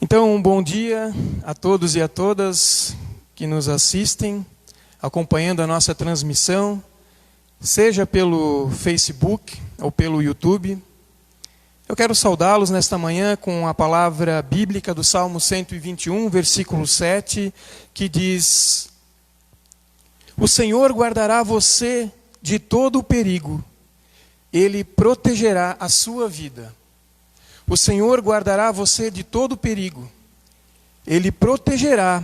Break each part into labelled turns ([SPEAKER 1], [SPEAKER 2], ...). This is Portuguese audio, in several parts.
[SPEAKER 1] Então, um bom dia a todos e a todas que nos assistem, acompanhando a nossa transmissão, seja pelo Facebook ou pelo YouTube. Eu quero saudá-los nesta manhã com a palavra bíblica do Salmo 121, versículo 7, que diz: O Senhor guardará você de todo o perigo, Ele protegerá a sua vida. O Senhor guardará você de todo perigo. Ele protegerá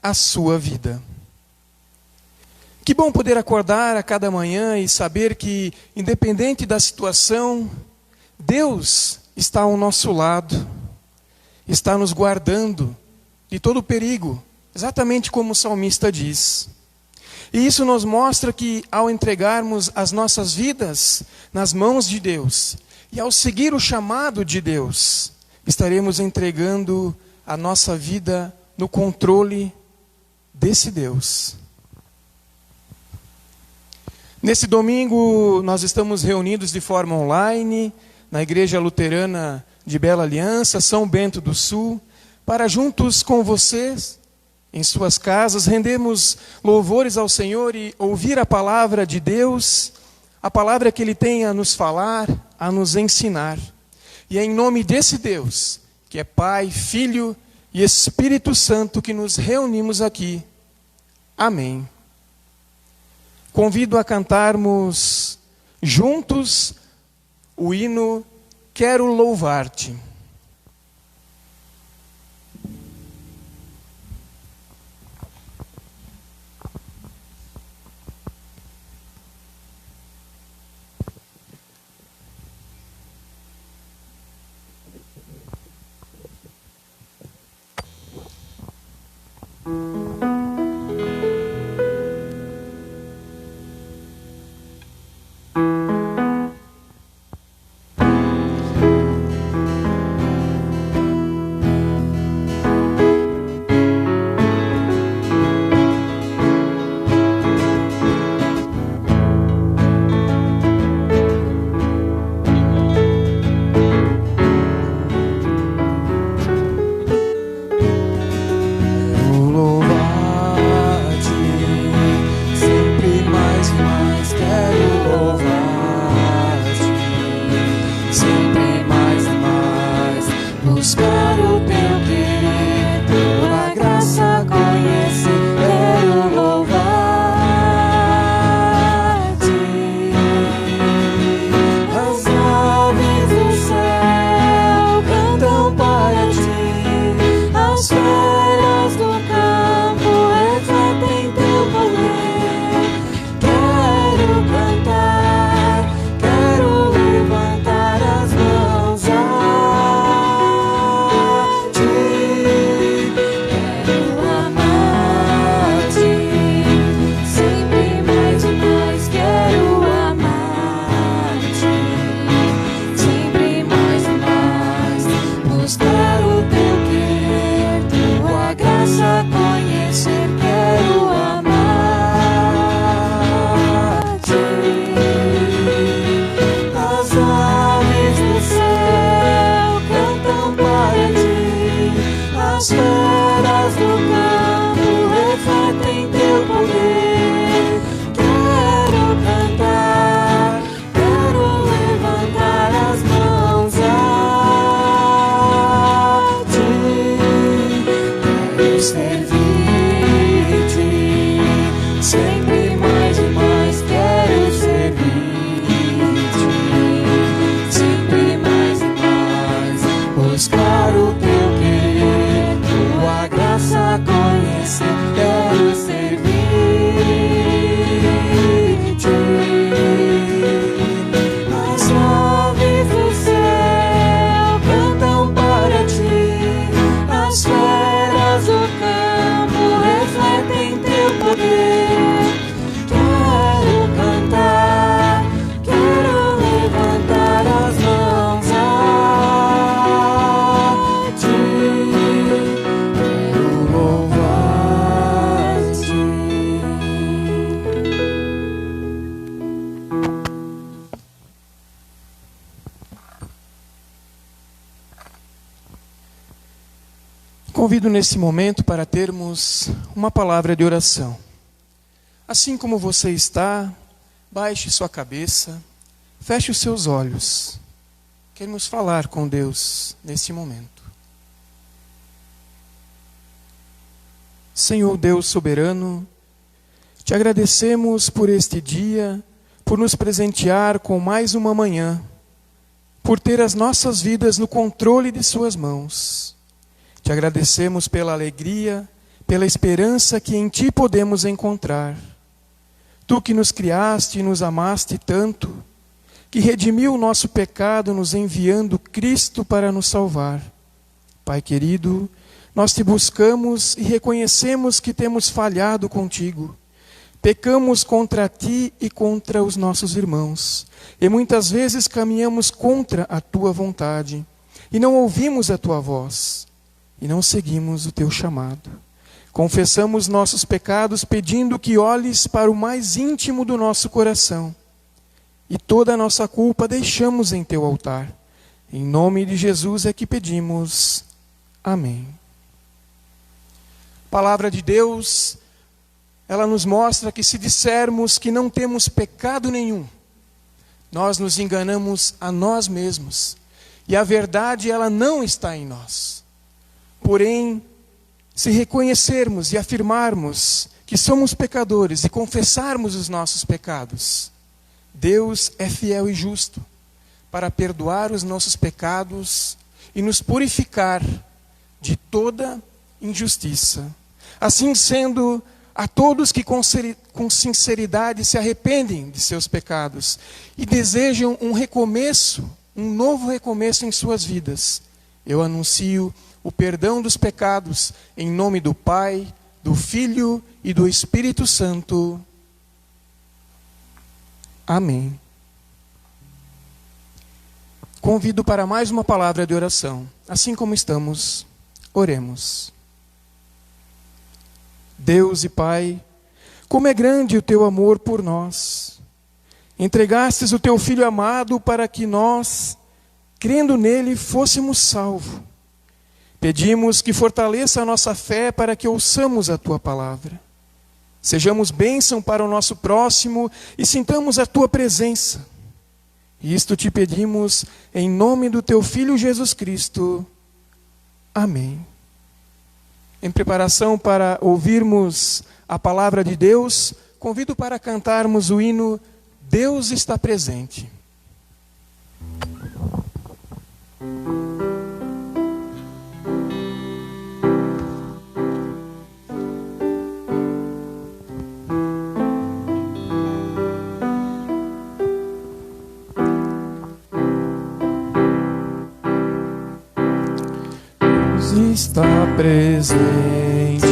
[SPEAKER 1] a sua vida. Que bom poder acordar a cada manhã e saber que, independente da situação, Deus está ao nosso lado, está nos guardando de todo perigo, exatamente como o salmista diz. E isso nos mostra que, ao entregarmos as nossas vidas nas mãos de Deus, e ao seguir o chamado de Deus, estaremos entregando a nossa vida no controle desse Deus. Nesse domingo, nós estamos reunidos de forma online, na Igreja Luterana de Bela Aliança, São Bento do Sul, para juntos com vocês, em suas casas, rendermos louvores ao Senhor e ouvir a palavra de Deus, a palavra que Ele tem a nos falar, a nos ensinar. E é em nome desse Deus, que é Pai, Filho e Espírito Santo, que nos reunimos aqui. Amém. Convido a cantarmos juntos o hino Quero Louvar-te.
[SPEAKER 2] Louvar
[SPEAKER 1] Convido nesse momento para termos uma palavra de oração. Assim como você está, baixe sua cabeça, feche os seus olhos. Queremos falar com Deus nesse momento. Senhor Deus soberano, te agradecemos por este dia, por nos presentear com mais uma manhã, por ter as nossas vidas no controle de suas mãos. Te agradecemos pela alegria, pela esperança que em ti podemos encontrar. Tu que nos criaste e nos amaste tanto, que redimiu o nosso pecado nos enviando Cristo para nos salvar. Pai querido, nós te buscamos e reconhecemos que temos falhado contigo. Pecamos contra ti e contra os nossos irmãos. E muitas vezes caminhamos contra a tua vontade. E não ouvimos a tua voz. E não seguimos o teu chamado. Confessamos nossos pecados pedindo que olhes para o mais íntimo do nosso coração. E toda a nossa culpa deixamos em teu altar. Em nome de Jesus é que pedimos. Amém. A palavra de Deus, ela nos mostra que se dissermos que não temos pecado nenhum, nós nos enganamos a nós mesmos. E a verdade, ela não está em nós. Porém, se reconhecermos e afirmarmos que somos pecadores e confessarmos os nossos pecados, Deus é fiel e justo para perdoar os nossos pecados e nos purificar de toda injustiça. Assim sendo, a todos que com sinceridade se arrependem de seus pecados e desejam um recomeço, um novo recomeço em suas vidas, eu anuncio o perdão dos pecados em nome do Pai, do Filho e do Espírito Santo. Amém. Convido para mais uma palavra de oração. Assim como estamos, oremos. Deus e Pai, como é grande o teu amor por nós. Entregastes o teu Filho amado para que nós, crendo nele, fôssemos salvos. Pedimos que fortaleça a nossa fé para que ouçamos a tua palavra. Sejamos bênção para o nosso próximo e sintamos a tua presença. Isto te pedimos em nome do teu Filho Jesus Cristo. Amém. Em preparação para ouvirmos a palavra de Deus, convido para cantarmos o hino Deus está presente. Está presente,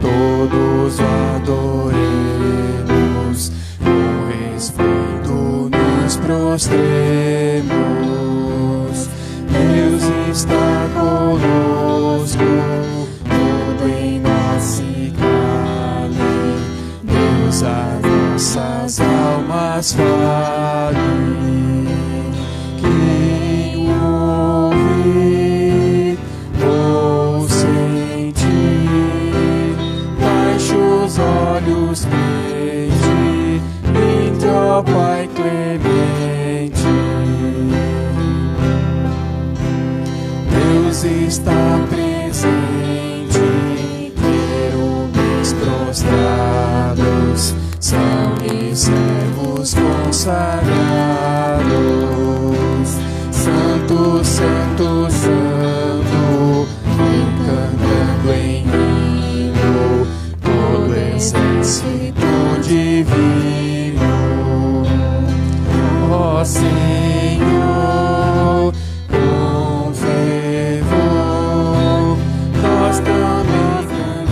[SPEAKER 1] todos o adoremos, com respeito nos prostremos. Deus está conosco, tudo em nós se cale, Deus a nossas almas fale. Quem o ouvir, os olhos crente, vinde, ó Pai clemente. Deus está presente, querubins prostrados, são e servos consagrados. Santo, Santo, Santo, cantando em exército divino. Ó Senhor, com fervor, nós também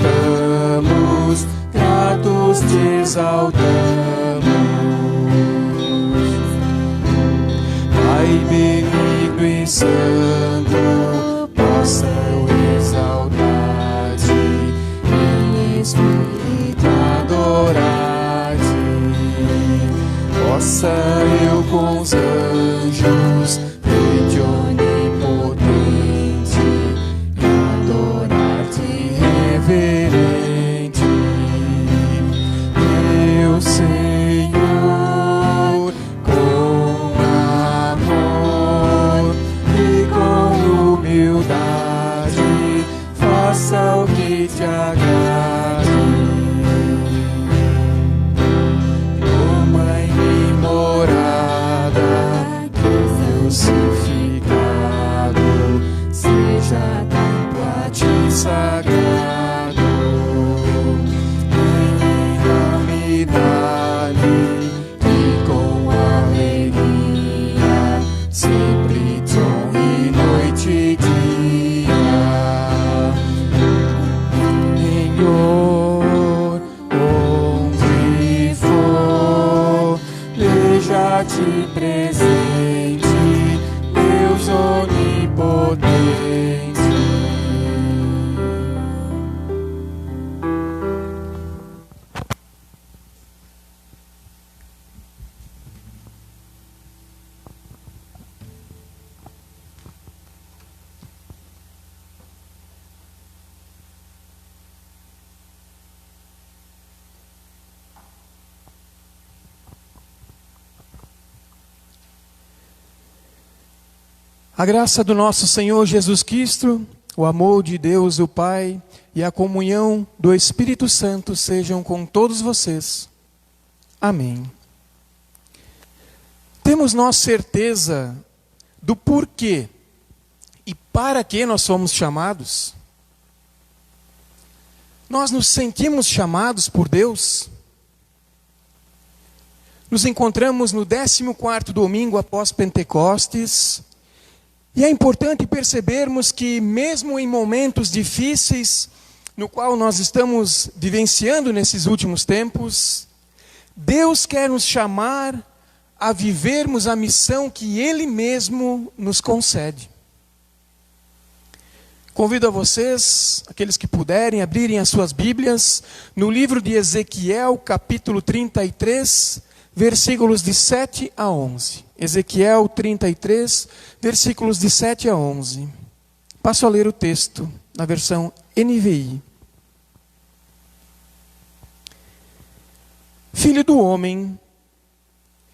[SPEAKER 1] cantamos, gratos te exaltamos. Pai benigno e santo, possa eu exaltar-te em espírito, adorar-te. Possa eu com os anjos ver-te onipotente e adorar ti presente, Deus onipotente. A graça do nosso Senhor Jesus Cristo, o amor de Deus o Pai e a comunhão do Espírito Santo sejam com todos vocês. Amém. Temos nós certeza do porquê e para que nós somos chamados? Nós nos sentimos chamados por Deus? Nos encontramos no 14º domingo após Pentecostes. E é importante percebermos que mesmo em momentos difíceis, no qual nós estamos vivenciando nesses últimos tempos, Deus quer nos chamar a vivermos a missão que Ele mesmo nos concede. Convido a vocês, aqueles que puderem, abrirem as suas Bíblias, no livro de Ezequiel, capítulo 33, versículos de 7 a 11. Ezequiel 33, versículos de 7 a 11. Passo a ler o texto na versão NVI. Filho do homem,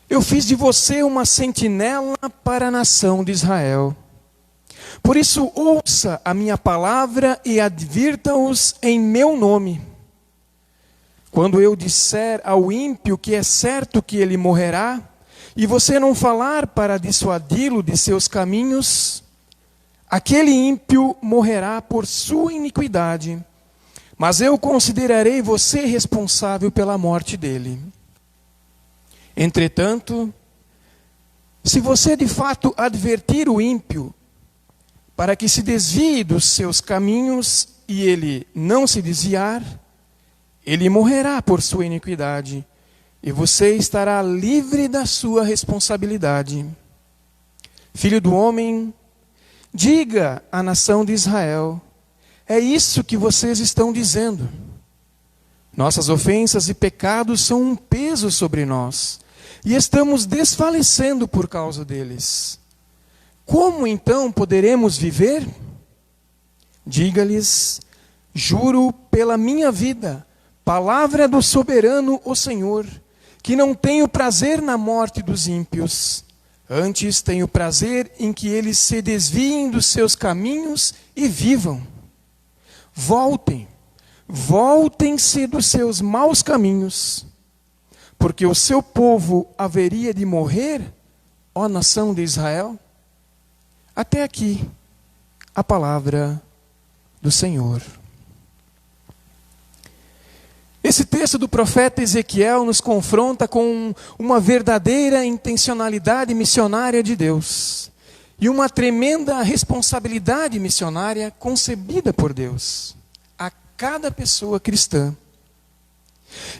[SPEAKER 1] eu fiz de você uma sentinela para a nação de Israel. Por isso ouça a minha palavra e advirta-os em meu nome. Quando eu disser ao ímpio que é certo que ele morrerá, e você não falar para dissuadi-lo de seus caminhos, aquele ímpio morrerá por sua iniquidade, mas eu considerarei você responsável pela morte dele. Entretanto, se você de fato advertir o ímpio, para que se desvie dos seus caminhos e ele não se desviar, ele morrerá por sua iniquidade, e você estará livre da sua responsabilidade. Filho do homem, diga à nação de Israel, é isso que vocês estão dizendo. Nossas ofensas e pecados são um peso sobre nós, e estamos desfalecendo por causa deles. Como então poderemos viver? Diga-lhes, juro pela minha vida, palavra do soberano o Senhor, que não tenho prazer na morte dos ímpios, antes tenho prazer em que eles se desviem dos seus caminhos e vivam. Voltem-se dos seus maus caminhos, porque o seu povo haveria de morrer, ó nação de Israel. Até aqui, a palavra do Senhor. Esse texto do profeta Ezequiel nos confronta com uma verdadeira intencionalidade missionária de Deus e uma tremenda responsabilidade missionária concebida por Deus a cada pessoa cristã.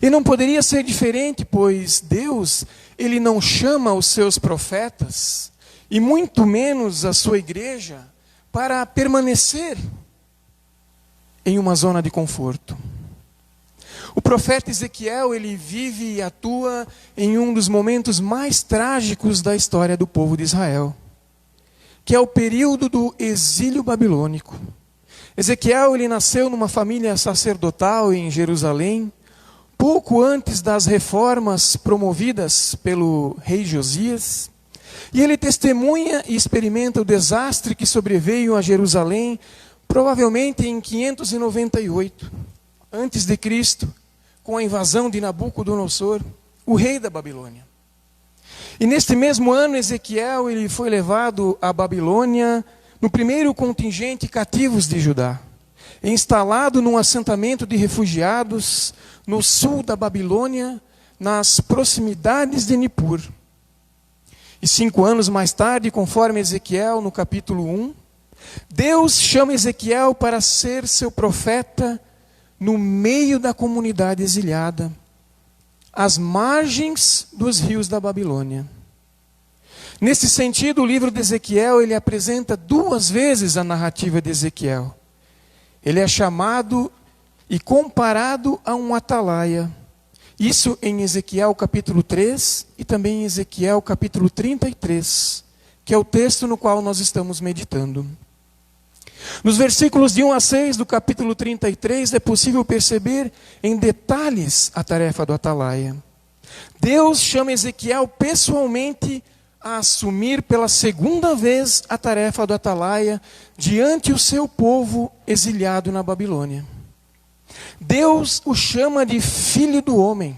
[SPEAKER 1] E não poderia ser diferente, pois Deus, Ele não chama os seus profetas, e muito menos a sua igreja, para permanecer em uma zona de conforto. O profeta Ezequiel, ele vive e atua em um dos momentos mais trágicos da história do povo de Israel, que é o período do exílio babilônico. Ezequiel, ele nasceu numa família sacerdotal em Jerusalém, pouco antes das reformas promovidas pelo rei Josias, e ele testemunha e experimenta o desastre que sobreveio a Jerusalém, provavelmente em 598, antes de Cristo, com a invasão de Nabucodonosor, o rei da Babilônia. E neste mesmo ano, Ezequiel ele foi levado à Babilônia no primeiro contingente cativos de Judá, instalado num assentamento de refugiados no sul da Babilônia, nas proximidades de Nippur. E 5 anos mais tarde, conforme Ezequiel, no capítulo 1, Deus chama Ezequiel para ser seu profeta no meio da comunidade exiliada, às margens dos rios da Babilônia. Nesse sentido, o livro de Ezequiel, ele apresenta duas vezes a narrativa de Ezequiel. Ele é chamado e comparado a um atalaia. Isso em Ezequiel capítulo 3 e também em Ezequiel capítulo 33, que é o texto no qual nós estamos meditando. Nos versículos de 1 a 6 do capítulo 33 é possível perceber em detalhes a tarefa do atalaia. Deus chama Ezequiel pessoalmente a assumir pela segunda vez a tarefa do atalaia diante o seu povo exiliado na Babilônia. Deus o chama de filho do homem.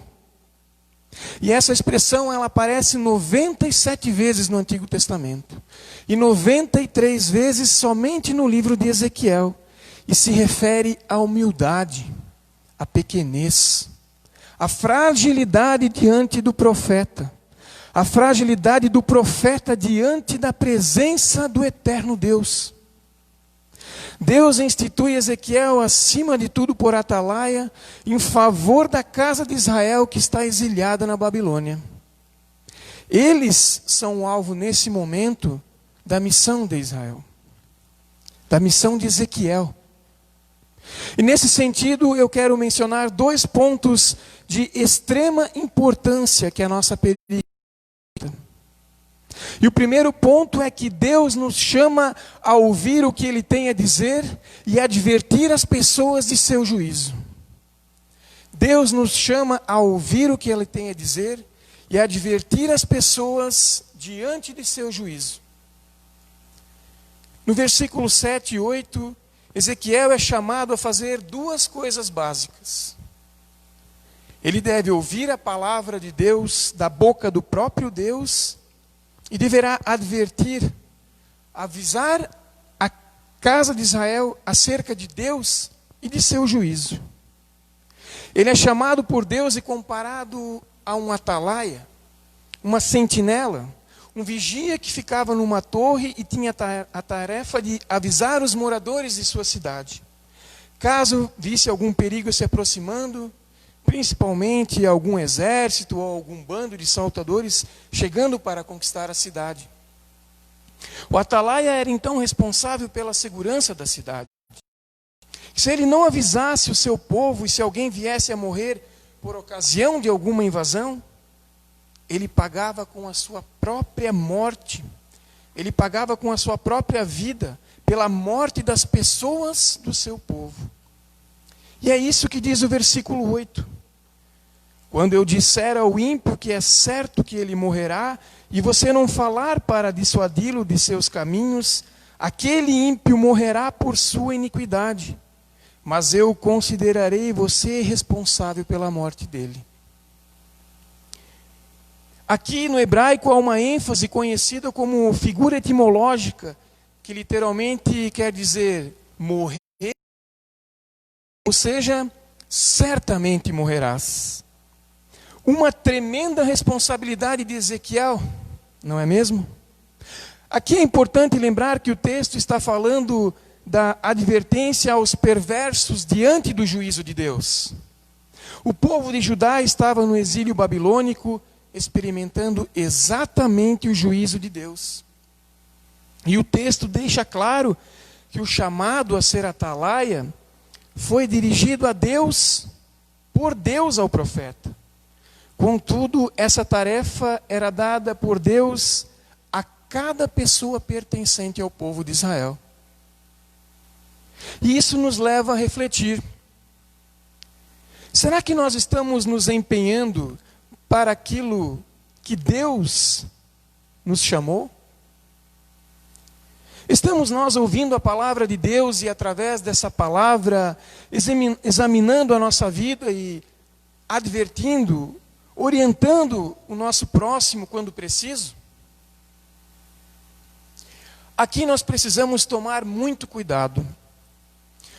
[SPEAKER 1] E essa expressão ela aparece 97 vezes no Antigo Testamento. E 93 vezes somente no livro de Ezequiel. E se refere à humildade, à pequenez, à fragilidade diante do profeta. A fragilidade do profeta diante da presença do eterno Deus. Deus institui Ezequiel, acima de tudo, por atalaia, em favor da casa de Israel que está exiliada na Babilônia. Eles são o alvo, nesse momento, da missão de Israel, da missão de Ezequiel. E nesse sentido, eu quero mencionar dois pontos de extrema importância que a nossa perícia. E o primeiro ponto é que Deus nos chama a ouvir o que Ele tem a dizer e advertir as pessoas de seu juízo. Deus nos chama a ouvir o que Ele tem a dizer e advertir as pessoas diante de seu juízo. No versículo 7 e 8, Ezequiel é chamado a fazer duas coisas básicas. Ele deve ouvir a palavra de Deus da boca do próprio Deus e deverá advertir, avisar a casa de Israel acerca de Deus e de seu juízo. Ele é chamado por Deus e comparado a um atalaia, uma sentinela, um vigia que ficava numa torre e tinha a tarefa de avisar os moradores de sua cidade. Caso visse algum perigo se aproximando, principalmente algum exército ou algum bando de saltadores chegando para conquistar a cidade. O atalaia era então responsável pela segurança da cidade. Se ele não avisasse o seu povo e se alguém viesse a morrer por ocasião de alguma invasão, ele pagava com a sua própria morte, ele pagava com a sua própria vida pela morte das pessoas do seu povo. E é isso que diz o versículo 8. Quando eu disser ao ímpio que é certo que ele morrerá, e você não falar para dissuadi-lo de seus caminhos, aquele ímpio morrerá por sua iniquidade, mas eu considerarei você responsável pela morte dele. Aqui no hebraico há uma ênfase conhecida como figura etimológica, que literalmente quer dizer morrer, ou seja, certamente morrerás. Uma tremenda responsabilidade de Ezequiel, não é mesmo? Aqui é importante lembrar que o texto está falando da advertência aos perversos diante do juízo de Deus. O povo de Judá estava no exílio babilônico, experimentando exatamente o juízo de Deus. E o texto deixa claro que o chamado a ser atalaia foi dirigido a Deus, por Deus ao profeta. Contudo, essa tarefa era dada por Deus a cada pessoa pertencente ao povo de Israel. E isso nos leva a refletir. Será que nós estamos nos empenhando para aquilo que Deus nos chamou? Estamos nós ouvindo a palavra de Deus e através dessa palavra examinando a nossa vida e advertindo, orientando o nosso próximo quando preciso? Aqui nós precisamos tomar muito cuidado.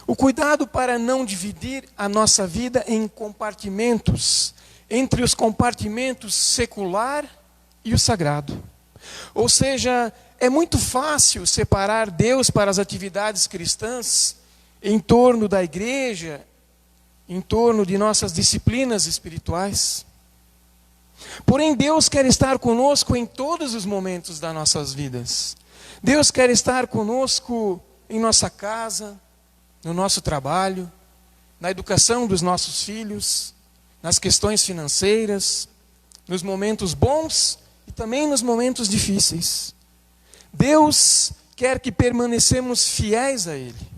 [SPEAKER 1] O cuidado para não dividir a nossa vida em compartimentos, entre os compartimentos secular e o sagrado. Ou seja, é muito fácil separar Deus para as atividades cristãs em torno da igreja, em torno de nossas disciplinas espirituais. Porém, Deus quer estar conosco em todos os momentos das nossas vidas. Deus quer estar conosco em nossa casa, no nosso trabalho, na educação dos nossos filhos, nas questões financeiras, nos momentos bons e também nos momentos difíceis. Deus quer que permanecemos fiéis a Ele.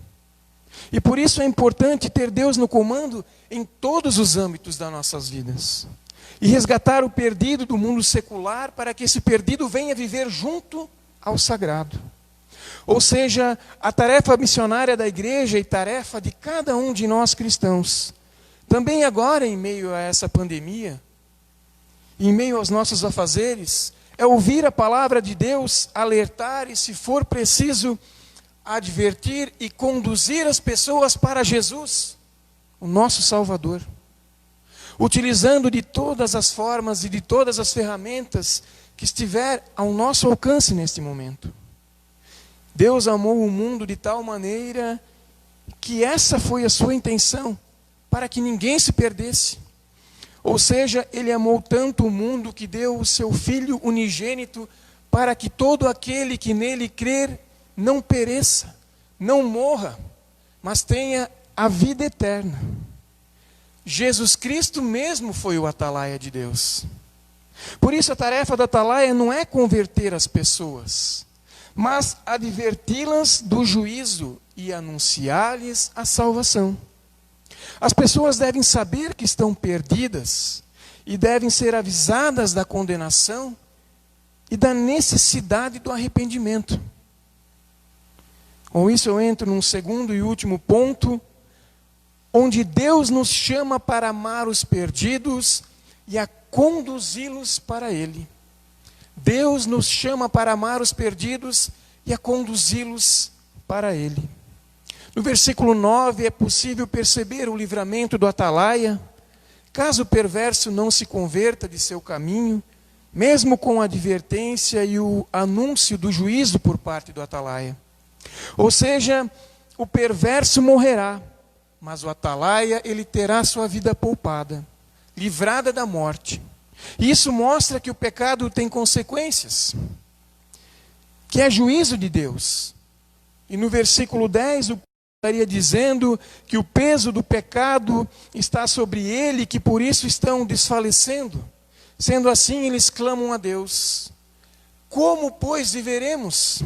[SPEAKER 1] E por isso é importante ter Deus no comando em todos os âmbitos das nossas vidas. E resgatar o perdido do mundo secular para que esse perdido venha viver junto ao sagrado. Ou seja, a tarefa missionária da igreja e tarefa de cada um de nós cristãos. Também agora, em meio a essa pandemia, em meio aos nossos afazeres, é ouvir a palavra de Deus, alertar e, se for preciso, advertir e conduzir as pessoas para Jesus, o nosso Salvador. Utilizando de todas as formas e de todas as ferramentas que estiver ao nosso alcance neste momento. Deus amou o mundo de tal maneira que essa foi a sua intenção, para que ninguém se perdesse. Ou seja, Ele amou tanto o mundo que deu o seu Filho unigênito para que todo aquele que nele crer não pereça, não morra, mas tenha a vida eterna. Jesus Cristo mesmo foi o atalaia de Deus. Por isso a tarefa da atalaia não é converter as pessoas, mas adverti-las do juízo e anunciar-lhes a salvação. As pessoas devem saber que estão perdidas e devem ser avisadas da condenação e da necessidade do arrependimento. Com isso eu entro num segundo e último ponto, onde Deus nos chama para amar os perdidos e a conduzi-los para Ele. Deus nos chama para amar os perdidos e a conduzi-los para Ele. No versículo 9 é possível perceber o livramento do atalaia, caso o perverso não se converta de seu caminho, mesmo com a advertência e o anúncio do juízo por parte do atalaia. Ou seja, o perverso morrerá, mas o atalaia, ele terá sua vida poupada, livrada da morte. E isso mostra que o pecado tem consequências, que é juízo de Deus. E no versículo 10, o estaria dizendo que o peso do pecado está sobre ele, que por isso estão desfalecendo. Sendo assim, eles clamam a Deus: como, pois, viveremos?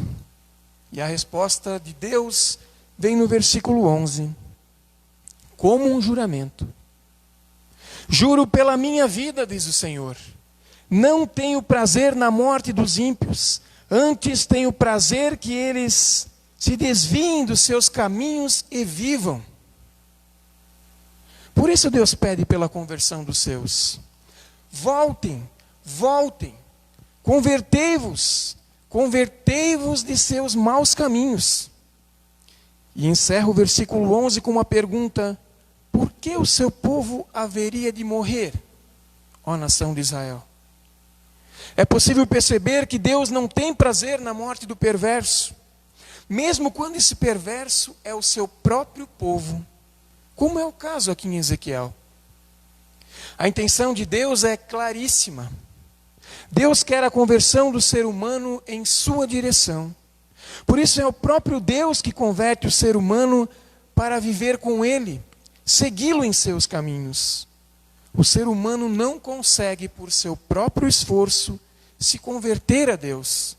[SPEAKER 1] E a resposta de Deus vem no versículo 11. Como um juramento. Juro pela minha vida, diz o Senhor, não tenho prazer na morte dos ímpios, antes tenho prazer que eles se desviem dos seus caminhos e vivam. Por isso Deus pede pela conversão dos seus. Voltem, voltem, convertei-vos de seus maus caminhos. E encerra o versículo 11 com uma pergunta: por que o seu povo haveria de morrer, ó nação de Israel? É possível perceber que Deus não tem prazer na morte do perverso, mesmo quando esse perverso é o seu próprio povo, como é o caso aqui em Ezequiel. A intenção de Deus é claríssima. Deus quer a conversão do ser humano em sua direção. Por isso é o próprio Deus que converte o ser humano para viver com Ele, segui-lo em seus caminhos. O ser humano não consegue, por seu próprio esforço, se converter a Deus.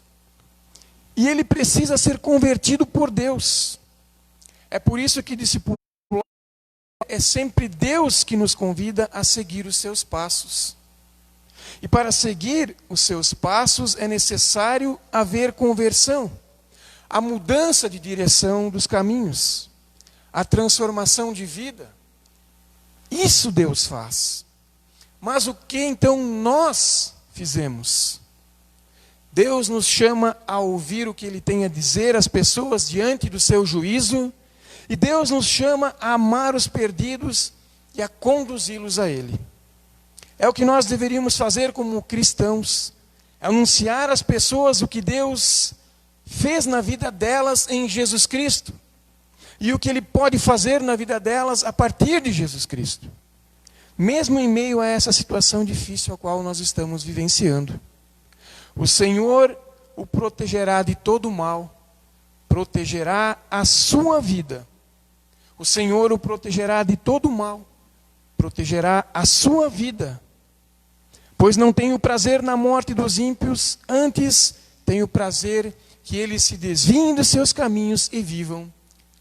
[SPEAKER 1] E ele precisa ser convertido por Deus. É por isso que discipulado é sempre Deus que nos convida a seguir os seus passos. E para seguir os seus passos é necessário haver conversão, a mudança de direção dos caminhos, a transformação de vida. Isso Deus faz. Mas o que então nós fizemos? Deus nos chama a ouvir o que Ele tem a dizer às pessoas diante do seu juízo, e Deus nos chama a amar os perdidos e a conduzi-los a Ele. É o que nós deveríamos fazer como cristãos, anunciar às pessoas o que Deus fez na vida delas em Jesus Cristo, e o que Ele pode fazer na vida delas a partir de Jesus Cristo. mesmo em meio a essa situação difícil a qual nós estamos vivenciando. O Senhor o protegerá de todo mal, protegerá a sua vida. O Senhor o protegerá de todo mal, protegerá a sua vida. Pois não tenho prazer na morte dos ímpios, antes tenho prazer que eles se desviem dos seus caminhos e vivam,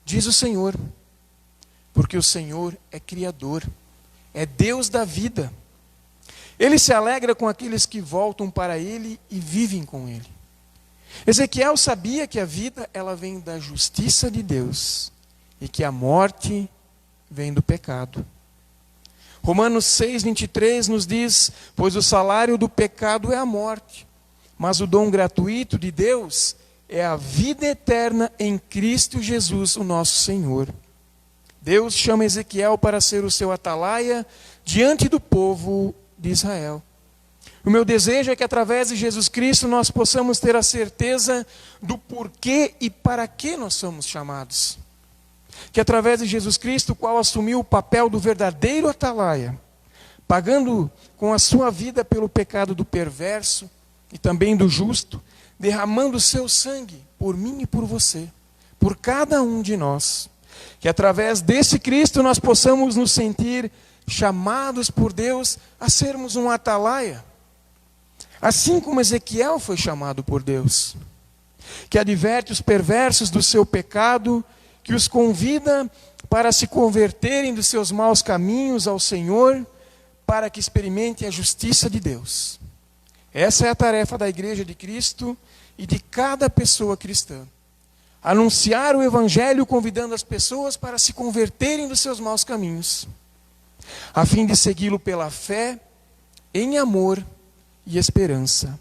[SPEAKER 1] diz o Senhor. Porque o Senhor é Criador, é Deus da vida. Ele se alegra com aqueles que voltam para Ele e vivem com Ele. Ezequiel sabia que a vida ela vem da justiça de Deus e que a morte vem do pecado. Romanos 6:23 nos diz: pois o salário do pecado é a morte, mas o dom gratuito de Deus é a vida eterna em Cristo Jesus, o nosso Senhor. Deus chama Ezequiel para ser o seu atalaia diante do povo de Israel. O meu desejo é que através de Jesus Cristo nós possamos ter a certeza do porquê e para que nós somos chamados. Que através de Jesus Cristo, o qual assumiu o papel do verdadeiro atalaia, pagando com a sua vida pelo pecado do perverso e também do justo, derramando o seu sangue por mim e por você, por cada um de nós. Que através desse Cristo nós possamos nos sentir chamados por Deus a sermos um atalaia, assim como Ezequiel foi chamado por Deus, que adverte os perversos do seu pecado, que os convida para se converterem dos seus maus caminhos ao Senhor, para que experimentem a justiça de Deus. Essa é a tarefa da Igreja de Cristo e de cada pessoa cristã. Anunciar o Evangelho convidando as pessoas para se converterem dos seus maus caminhos, a fim de segui-lo pela fé, em amor e esperança.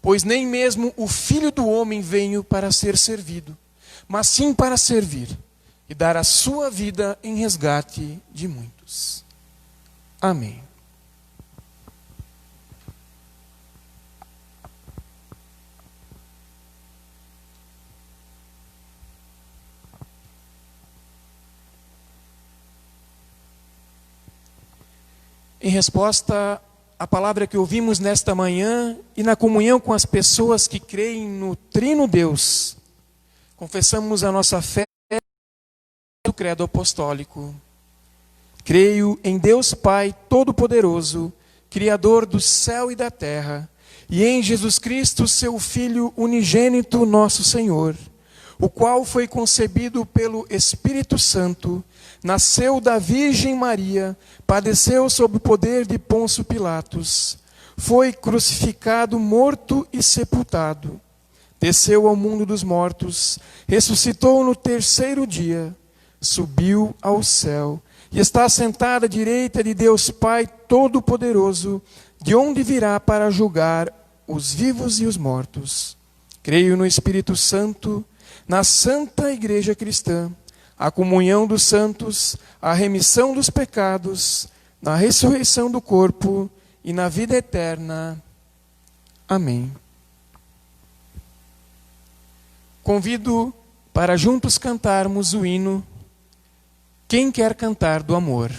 [SPEAKER 1] Pois nem mesmo o Filho do Homem veio para ser servido, mas sim para servir e dar a sua vida em resgate de muitos. Amém. Em resposta à palavra que ouvimos nesta manhã e na comunhão com as pessoas que creem no Trino Deus, confessamos a nossa fé do credo apostólico. Creio em Deus Pai Todo-Poderoso, Criador do céu e da terra, e em Jesus Cristo, seu Filho unigênito, nosso Senhor, o qual foi concebido pelo Espírito Santo, nasceu da Virgem Maria, padeceu sob o poder de Pôncio Pilatos, foi crucificado, morto e sepultado, desceu ao mundo dos mortos, ressuscitou no terceiro dia, subiu ao céu e está sentado à direita de Deus Pai Todo-Poderoso, de onde virá para julgar os vivos e os mortos. Creio no Espírito Santo, na Santa Igreja Cristã, a comunhão dos santos, a remissão dos pecados, na ressurreição do corpo e na vida eterna. Amém. Convido para juntos cantarmos o hino Quem Quer Cantar do Amor.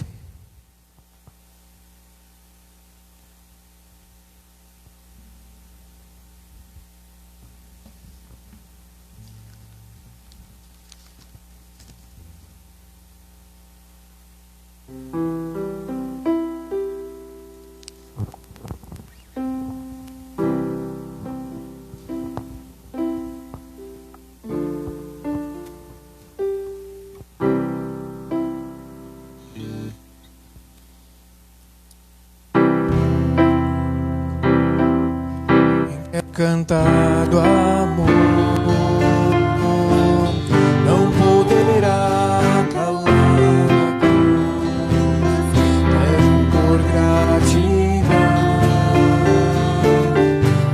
[SPEAKER 1] Cantar do amor não poderá calar a cruz, levo por gratidão,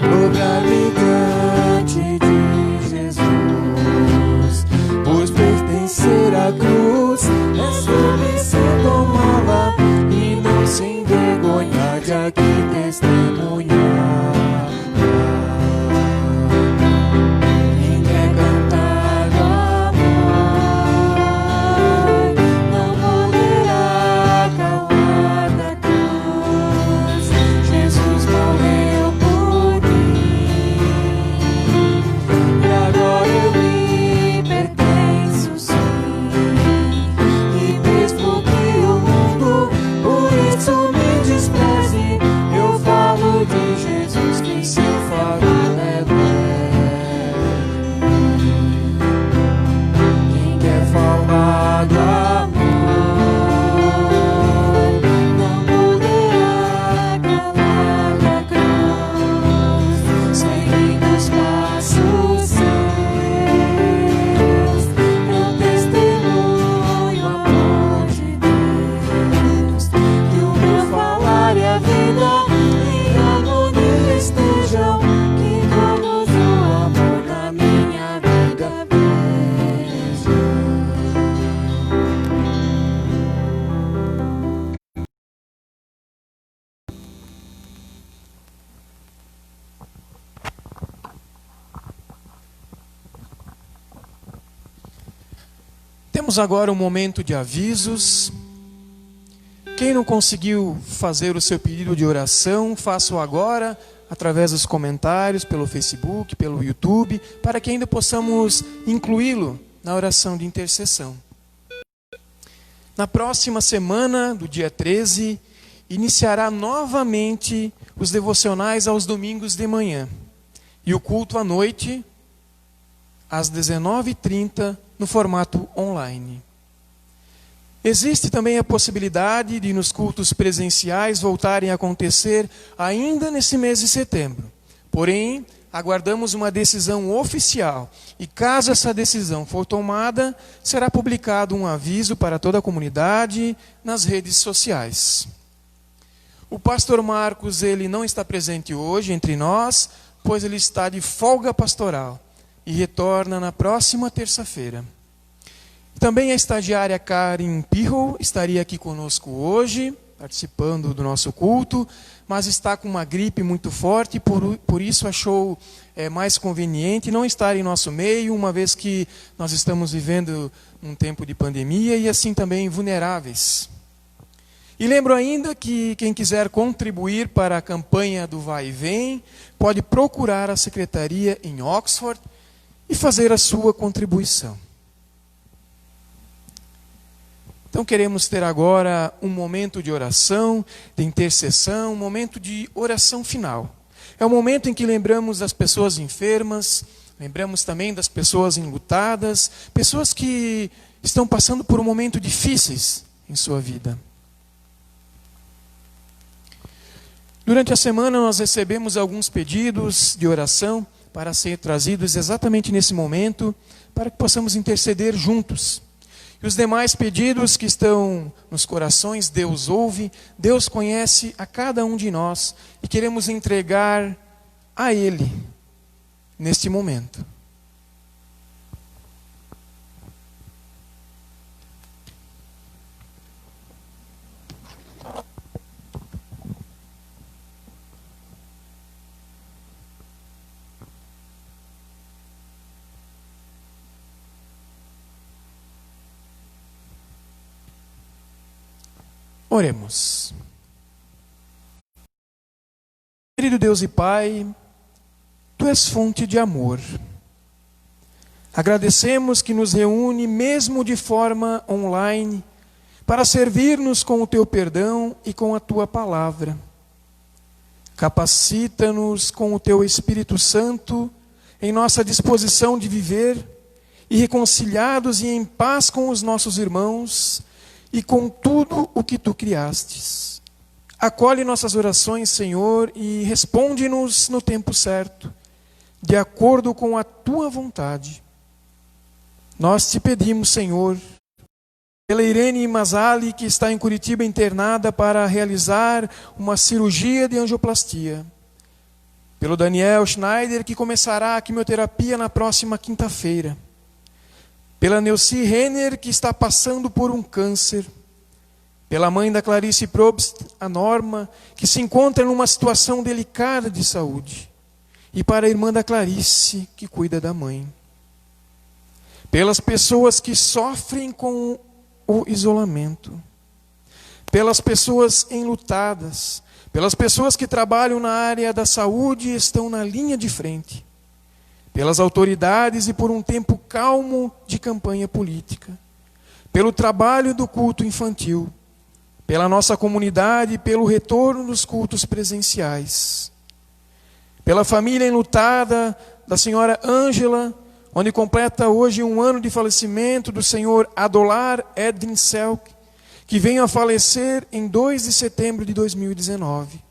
[SPEAKER 1] dobrar-me diante de Jesus, pois pertencer à cruz é sobre ser tomá-la e não se envergonhar de aqui testemunhar. Temos agora um momento de avisos. Quem não conseguiu fazer o seu pedido de oração, faça-o agora, através dos comentários, pelo Facebook, pelo YouTube, para que ainda possamos incluí-lo na oração de intercessão. Na próxima semana, do dia 13, iniciará novamente os devocionais aos domingos de manhã e o culto à noite, às 19h30, no formato online. Existe também a possibilidade de nos cultos presenciais voltarem a acontecer ainda nesse mês de setembro. Porém, aguardamos uma decisão oficial e caso essa decisão for tomada, será publicado um aviso para toda a comunidade nas redes sociais. O pastor Marcos, ele não está presente hoje entre nós, pois ele está de folga pastoral e retorna na próxima terça-feira. Também a estagiária Karen Pirro estaria aqui conosco hoje, participando do nosso culto, mas está com uma gripe muito forte, por isso achou mais conveniente não estar em nosso meio, uma vez que nós estamos vivendo um tempo de pandemia e assim também vulneráveis. E lembro ainda que quem quiser contribuir para a campanha do Vai e Vem, pode procurar a secretaria em Oxford e fazer a sua contribuição. Então queremos ter agora um momento de oração, de intercessão, um momento de oração final. É o momento em que lembramos das pessoas enfermas, lembramos também das pessoas enlutadas, pessoas que estão passando por um momento difíceis em sua vida. Durante a semana nós recebemos alguns pedidos de oração para serem trazidos exatamente nesse momento, para que possamos interceder juntos. E os demais pedidos que estão nos corações, Deus ouve, Deus conhece a cada um de nós e queremos entregar a Ele neste momento. Oremos. Querido Deus e Pai, Tu és fonte de amor. Agradecemos que nos reúne, mesmo de forma online, para servir-nos com o Teu perdão e com a Tua palavra. Capacita-nos com o Teu Espírito Santo em nossa disposição de viver e reconciliados e em paz com os nossos irmãos, e com tudo o que Tu criastes. Acolhe nossas orações, Senhor, e responde-nos no tempo certo, de acordo com a Tua vontade. Nós Te pedimos, Senhor, pela Irene Mazali, que está em Curitiba internada para realizar uma cirurgia de angioplastia. Pelo Daniel Schneider, que começará a quimioterapia na próxima quinta-feira. Pela Neuci Renner, que está passando por um câncer. Pela mãe da Clarice Probst, a Norma, que se encontra numa situação delicada de saúde. E para a irmã da Clarice, que cuida da mãe. Pelas pessoas que sofrem com o isolamento. Pelas pessoas enlutadas. Pelas pessoas que trabalham na área da saúde e estão na linha de frente. Pelas autoridades e por um tempo calmo de campanha política, pelo trabalho do culto infantil, pela nossa comunidade e pelo retorno dos cultos presenciais, pela família enlutada da senhora Ângela, onde completa hoje 1 ano de falecimento do senhor Adolar Edwin Selk, que veio a falecer em 2 de setembro de 2019.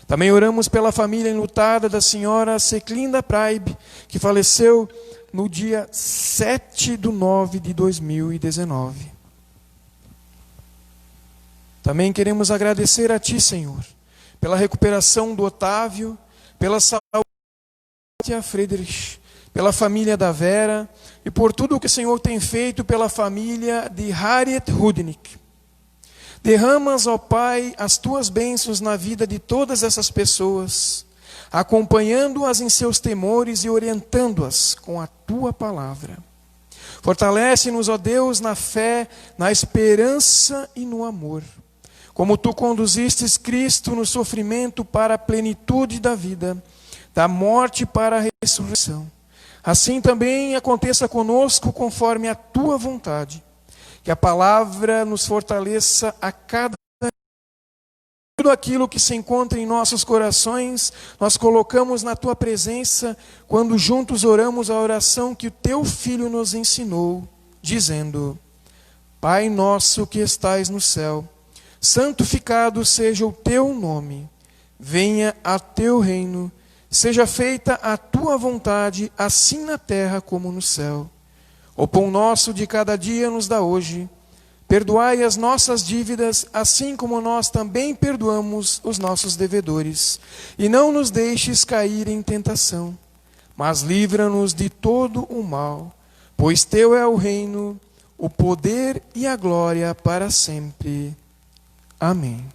[SPEAKER 1] Também oramos pela família enlutada da senhora Seclinda Praib, que faleceu no dia 7/9 de 2019. Também queremos agradecer a Ti, Senhor, pela recuperação do Otávio, pela saúde de Friedrich, pela família da Vera e por tudo o que o Senhor tem feito pela família de Harriet Rudnick. Derramas, ó Pai, as Tuas bênçãos na vida de todas essas pessoas, acompanhando-as em seus temores e orientando-as com a Tua palavra. Fortalece-nos, ó Deus, na fé, na esperança e no amor. Como tu conduzistes Cristo no sofrimento para a plenitude da vida, da morte para a ressurreição, assim também aconteça conosco conforme a tua vontade. Que a palavra nos fortaleça a cada tudo aquilo que se encontra em nossos corações, nós colocamos na tua presença quando juntos oramos a oração que o teu Filho nos ensinou, dizendo: Pai nosso que estais no céu, santificado seja o teu nome, venha a teu reino, seja feita a tua vontade, assim na terra como no céu. O pão nosso de cada dia nos dá hoje. Perdoai as nossas dívidas, assim como nós também perdoamos os nossos devedores. E não nos deixes cair em tentação, mas livra-nos de todo o mal. Pois teu é o reino, o poder e a glória para sempre. Amém.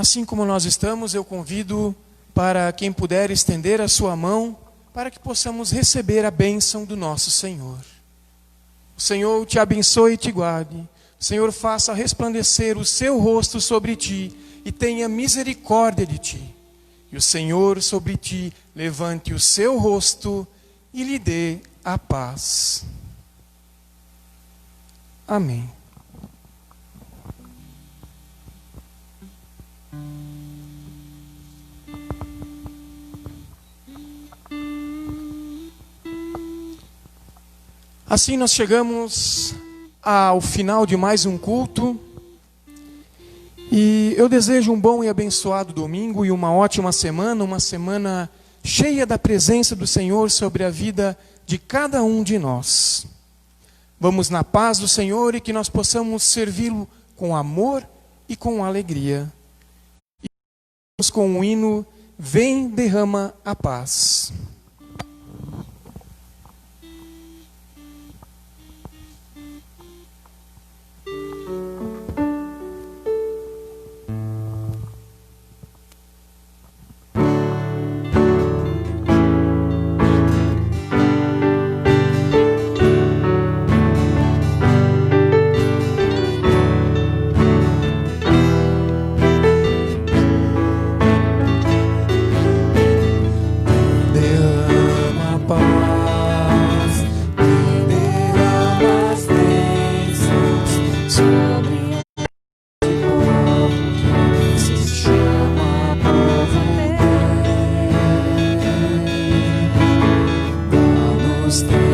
[SPEAKER 1] Assim como nós estamos, eu convido para quem puder estender a sua mão, para que possamos receber a bênção do nosso Senhor. O Senhor te abençoe e te guarde. O Senhor faça resplandecer o seu rosto sobre ti e tenha misericórdia de ti. E o Senhor sobre ti levante o seu rosto e lhe dê a paz. Amém. Assim nós chegamos ao final de mais um culto. E eu desejo um bom e abençoado domingo e uma ótima semana, uma semana cheia da presença do Senhor sobre a vida de cada um de nós. Vamos na paz do Senhor e que nós possamos servi-lo com amor e com alegria. E vamos com o hino Vem, derrama a paz.
[SPEAKER 2] Stay.